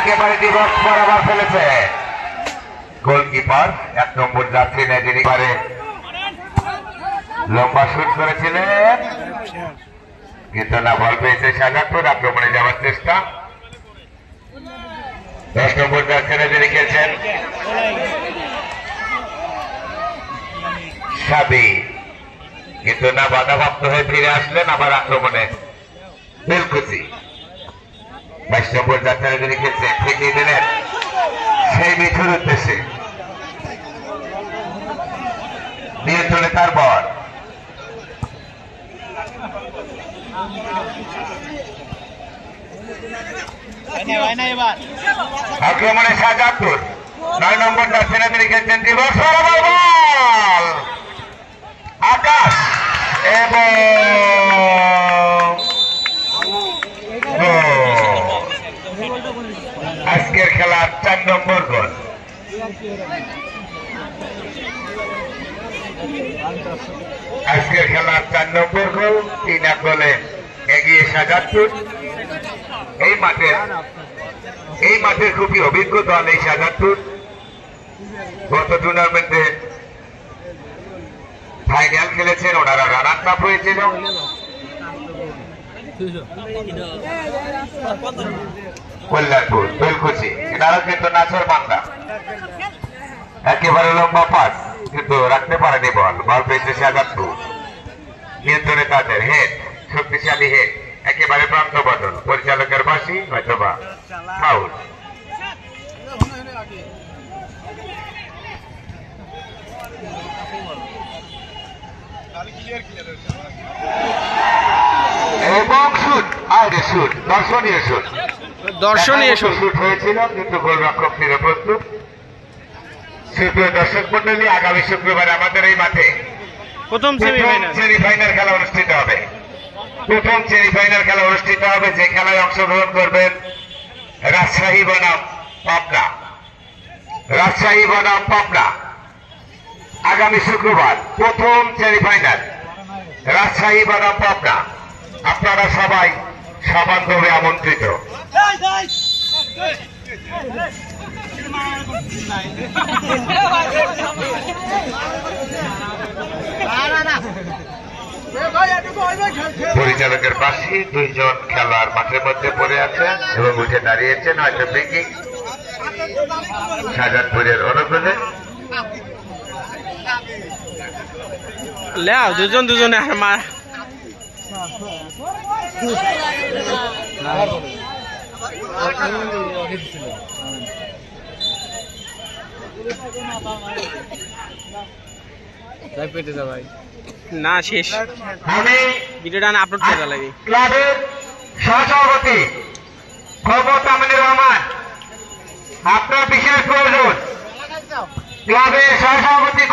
একেবারে ডিবক্স বরাবর ফেলেছে গোলকিপার 1 নম্বর যাত্রী নেয়, যিনি পারে লম্বা শুট করেছিলেন কিন্তু না, বল পেয়েছে শাহজাদপুর। আক্রমণে যাওয়ার চেষ্টা 10 নম্বর যাত্রী নেয়, যিনি খেলছেন সাবি, কিন্তু না, বাধাপ্রাপ্ত হয়ে ফিরে আসলেন আবার আক্রমণে বেলকুচি। 22 নম্বর যাত্রা যিনি খেলছেন ঠেকিয়ে দিলেন সেই মিঠুর উদ্দেশ্যে, নিয়ন্ত্রণে তার বল। আক্রমণে শাহজাদপুর 9 নম্বর যাত্রা যিনি খেলছেন দিবস বরাবর বল আকাশ এবং আজকের খেলার 4 নম্বর গোল। আজকের খেলার 4 নম্বর গোল, 3 গোলে এগিয়ে শাহজাদপুর। এই মাঠের খুবই অভিজ্ঞ দল এই শাহজাদপুর। গত টুর্নামেন্টে ফাইনাল খেলেছেন, ওনারা রানার আপ হয়েছিল। কল্যাণপুর বেলকুচি, এনারা কিন্তু নাচর বান্দা, একেবারে লম্বা পাস কিন্তু রাখতে পারেনি বল। বল পেয়েছে শাহজাদপুর, নিয়ন্ত্রণে তাদের হেড, শক্তিশালী হেড, একেবারে প্রান্ত বদল। পরিচালকের বাসি হয়তোবা ফাউল। এবং শুট, আরে শুট, দর্শনীয় শুট হয়েছিল কিন্তু গোলরক্ষক ফিরে প্রস্তুত। সুপ্রিয় দর্শক মন্ডলী, আগামী শুক্রবার আমাদের এই মাঠে প্রথম সেমিফাইনাল খেলা অনুষ্ঠিত হবে। যে খেলায় অংশগ্রহণ করবেন রাজশাহী বনাম পাবনা। আগামী শুক্রবার প্রথম সেমিফাইনাল রাজশাহী বনাম পাবনা। আপনারা সবাই সমানভাবে আমন্ত্রিত। পরিচালকের পাশে 2 জন খেলোয়াড় মাঠের মধ্যে পড়ে আছেন এবং উঠে দাঁড়িয়েছেন, হয়তো ব্রেকিং শাহজাদপুরের অনুকূলে। দুজনে আমার না শেষ, আমি ভিডিওটা আপলোড করা লাগে। ক্লাবের সহসভাপতি মোহাম্মদ আমিনুর রহমান, আপনার বিশেষ প্রয়োজন। ক্লাবের সহসভাপতি